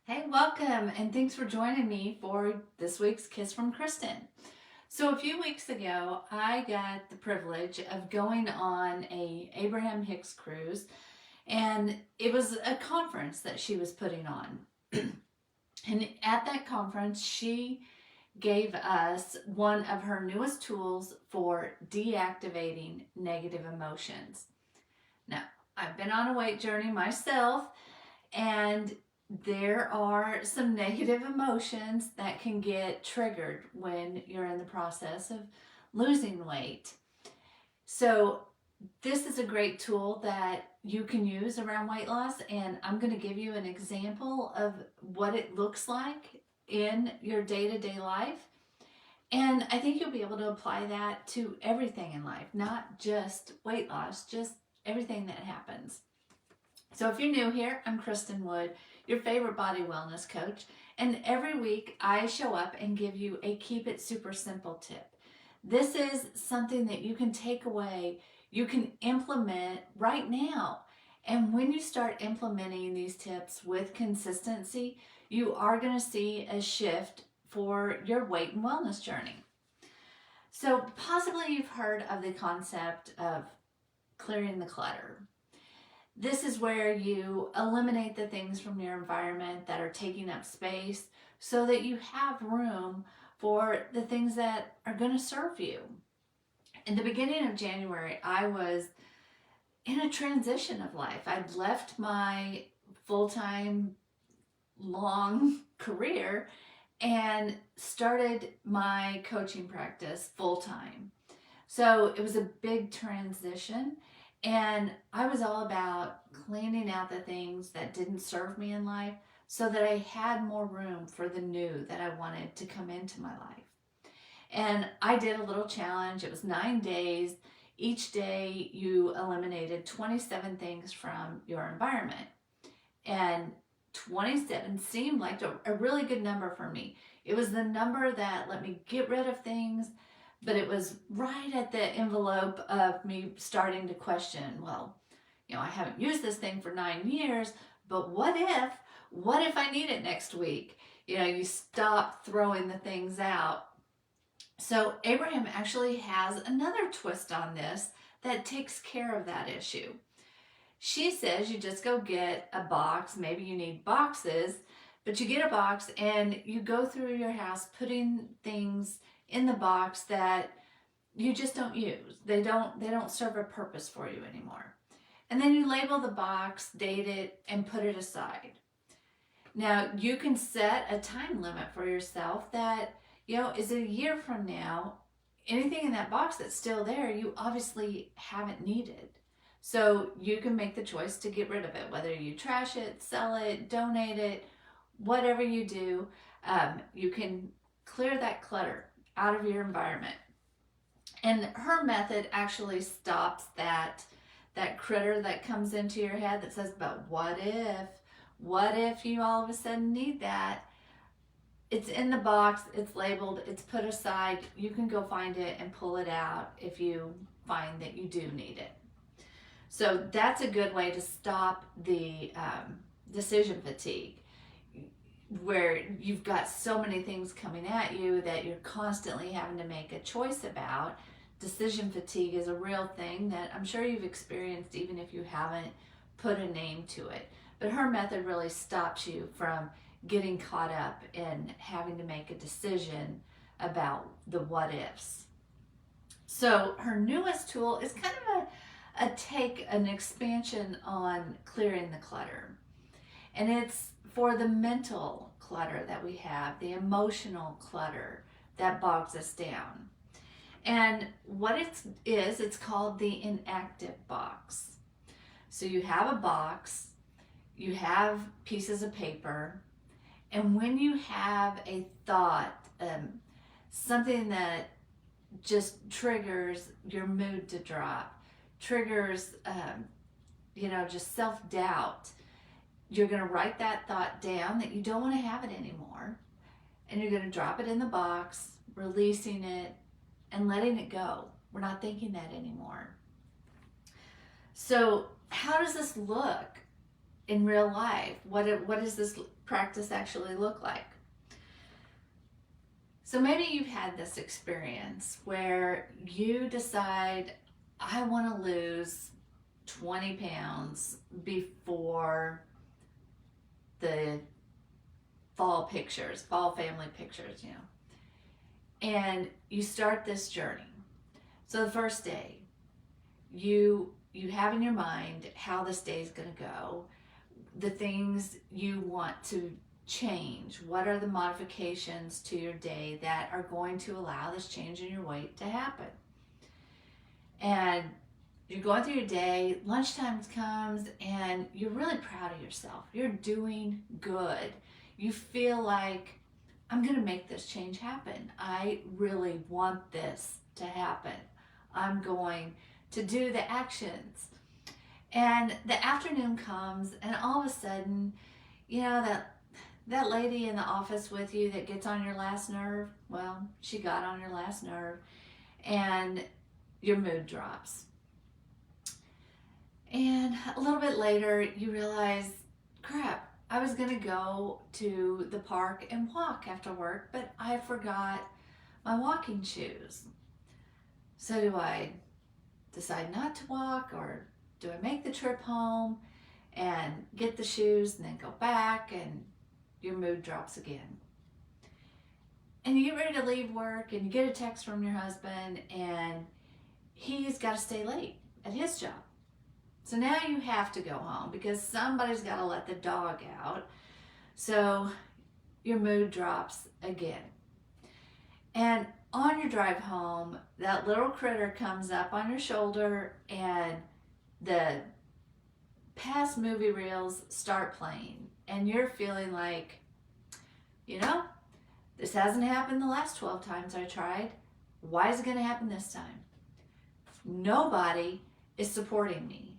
Hey, welcome, and thanks for joining me for this week's Kiss from Kristin. So a few weeks ago, I got the privilege of going on a Abraham Hicks cruise, and it was a conference that she was putting on. And at that conference, she gave us one of her newest tools for deactivating negative emotions. Now, I've been on a weight journey myself, and there are some negative emotions that can get triggered when you're in the process of losing weight. So, this is a great tool that you can use around weight loss, and I'm going to give you an example of what it looks like in your day to day life. And I think you'll be able to apply that to everything in life, not just weight loss, just everything that happens. So if you're new here, I'm Kristin Wood, your favorite body wellness coach, and every week I show up and give you a keep it super simple tip. This is something that you can take away, you can implement right now. And when you start implementing these tips with consistency, you are going to see a shift for your weight and wellness journey. So possibly you've heard of the concept of clearing the clutter. This is where you eliminate the things from your environment that are taking up space so that you have room for the things that are going to serve you. In the beginning of January, I was in a transition of life. I'd left my full-time long career and started my coaching practice full-time. So it was a big transition. And I was all about cleaning out the things that didn't serve me in life so that I had more room for the new that I wanted to come into my life. And I did a little challenge. It was 9 days. Each day you eliminated 27 things from your environment. And 27 seemed like a really good number for me. It was the number that let me get rid of things, but it was right at the envelope of me starting to question, well, I haven't used this thing for 9 years, but what if I need it next week? You stop throwing the things out. So Abraham actually has another twist on this that takes care of that issue. She says you just go get a box. Maybe you need boxes, but you get a box and you go through your house putting things in the box that you just don't use. They don't serve a purpose for you anymore. And then you label the box, date it, and put it aside. Now, you can set a time limit for yourself that, is a year from now, anything in that box that's still there, you obviously haven't needed. So you can make the choice to get rid of it, whether you trash it, sell it, donate it, whatever you do, you can clear that clutter out of your environment. And her method actually stops that critter that comes into your head that says, but what if you all of a sudden need that? It's in the box, it's labeled, it's put aside. You can go find it and pull it out if you find that you do need it. So that's a good way to stop the decision fatigue, where you've got so many things coming at you that you're constantly having to make a choice about. Decision fatigue is a real thing that I'm sure you've experienced even if you haven't put a name to it. But her method really stops you from getting caught up in having to make a decision about the what ifs. So her newest tool is kind of an expansion on clearing the clutter. And it's for the mental clutter that we have, the emotional clutter that bogs us down. And what it is, it's called the Inactive Box. So you have a box, you have pieces of paper, and when you have a thought, something that just triggers your mood to drop, triggers, just self-doubt, you're going to write that thought down that you don't want to have it anymore, and you're going to drop it in the box, releasing it and letting it go. We're not thinking that anymore. So how does this look? in real life? What does this practice actually look like? So maybe you've had this experience where you decide, I want to lose 20 pounds before the fall family pictures, and you start this journey. So the first day, you have in your mind how this day is going to go, the things you want to change. What are the modifications to your day that are going to allow this change in your weight to happen? And you're going through your day, lunchtime comes, and you're really proud of yourself. You're doing good. You feel like, I'm going to make this change happen. I really want this to happen. I'm going to do the actions. And the afternoon comes, and all of a sudden, that lady in the office with you that gets on your last nerve, well, she got on your last nerve, and your mood drops. And a little bit later, you realize, crap, I was going to go to the park and walk after work, but I forgot my walking shoes. So do I decide not to walk, or do I make the trip home and get the shoes and then go back, and your mood drops again? And you get ready to leave work, and you get a text from your husband, and he's got to stay late at his job. So now you have to go home because somebody's got to let the dog out. So your mood drops again. And on your drive home, that little critter comes up on your shoulder, and the past movie reels start playing. And you're feeling like, this hasn't happened the last 12 times I tried. Why is it going to happen this time? Nobody is supporting me.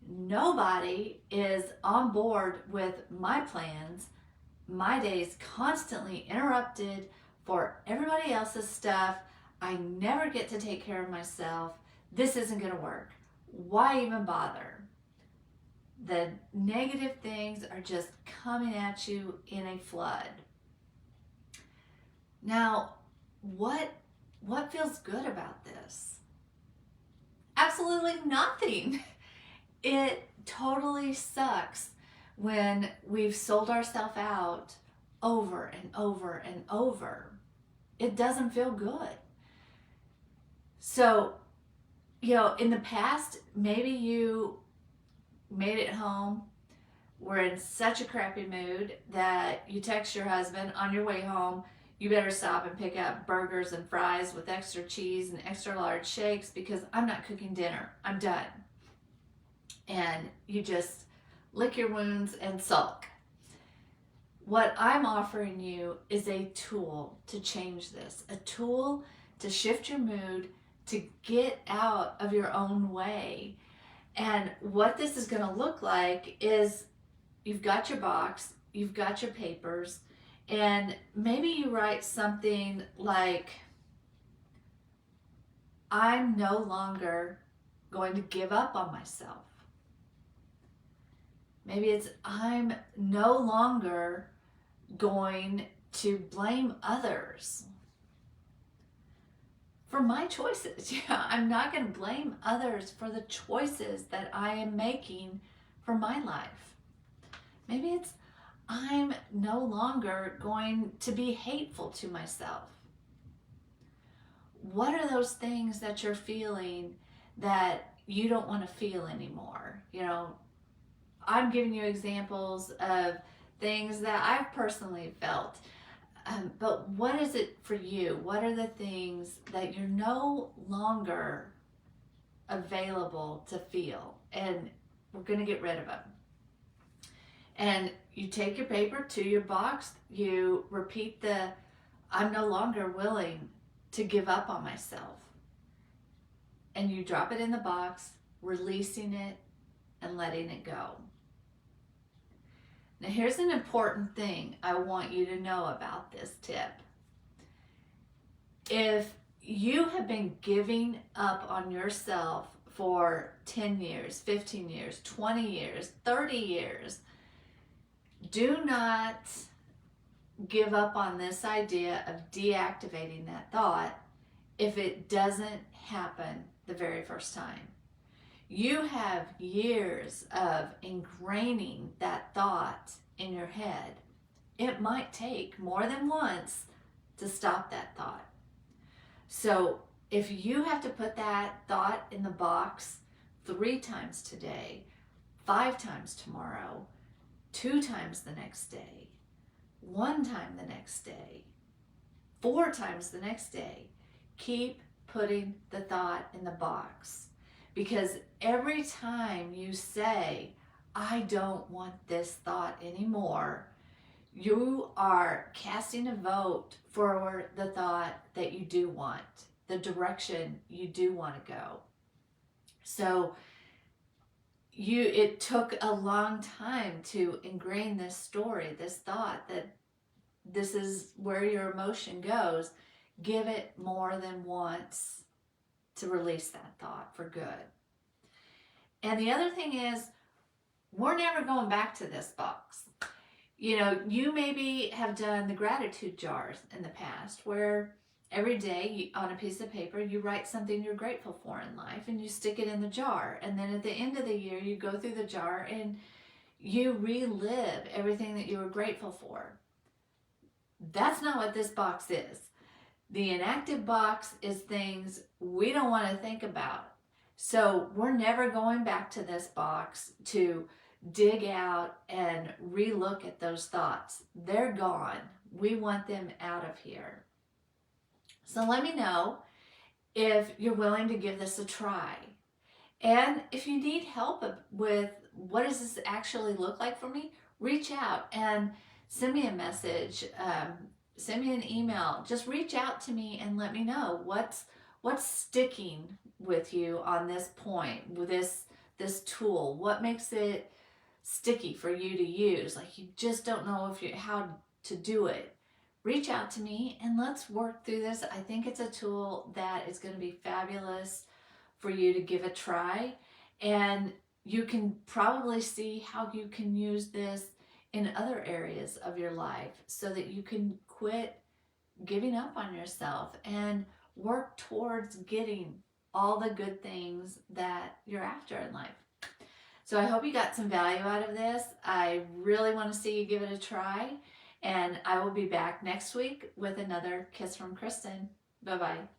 Nobody is on board with my plans. My day is constantly interrupted for everybody else's stuff. I never get to take care of myself. This isn't going to work. Why even bother? The negative things are just coming at you in a flood. Now, what feels good about this? Absolutely nothing. It totally sucks when we've sold ourselves out over and over and over. It doesn't feel good. So, in the past, maybe you made it home, were in such a crappy mood that you text your husband on your way home, you better stop and pick up burgers and fries with extra cheese and extra large shakes because I'm not cooking dinner. I'm done. And you just lick your wounds and sulk. What I'm offering you is a tool to change this, a tool to shift your mood, to get out of your own way. And what this is going to look like is you've got your box, you've got your papers, and maybe you write something like, I'm no longer going to give up on myself. Maybe it's, I'm no longer going to blame others for my choices. I'm not going to blame others for the choices that I am making for my life. Maybe it's, I'm no longer going to be hateful to myself. What are those things that you're feeling that you don't want to feel anymore? I'm giving you examples of things that I've personally felt. But what is it for you? What are the things that you're no longer available to feel? And we're going to get rid of them. And you take your paper to your box. You repeat I'm no longer willing to give up on myself. And you drop it in the box, releasing it and letting it go. Now here's an important thing I want you to know about this tip. If you have been giving up on yourself for 10 years, 15 years, 20 years, 30 years. Do not give up on this idea of deactivating that thought if it doesn't happen the very first time. You have years of ingraining that thought in your head. It might take more than once to stop that thought. So if you have to put that thought in the box 3 times today, 5 times tomorrow, 2 times the next day, 1 time the next day, 4 times the next day, keep putting the thought in the box. Because every time you say, I don't want this thought anymore, you are casting a vote for the thought that you do want, the direction you do want to go. So it took a long time to ingrain this story, this thought that this is where your emotion goes. Give it more than once to release that thought for good. And the other thing is, we're never going back to this box. You know, you maybe have done the gratitude jars in the past where every day on a piece of paper you write something you're grateful for in life and you stick it in the jar. And then at the end of the year you go through the jar and you relive everything that you were grateful for. That's not what this box is. The inactive box is things we don't want to think about. So we're never going back to this box to dig out and relook at those thoughts. They're gone. We want them out of here. So let me know if you're willing to give this a try. And if you need help with what does this actually look like for me, reach out and send me a message, send me an email. Just reach out to me and let me know what's sticking with you on this point, with this tool. What makes it sticky for you to use? Like you just don't know how to do it. Reach out to me and let's work through this. I think it's a tool that is going to be fabulous for you to give a try. And you can probably see how you can use this in other areas of your life so that you can quit giving up on yourself and work towards getting all the good things that you're after in life. So I hope you got some value out of this. I really want to see you give it a try. And I will be back next week with another Kiss from Kristin. Bye-bye.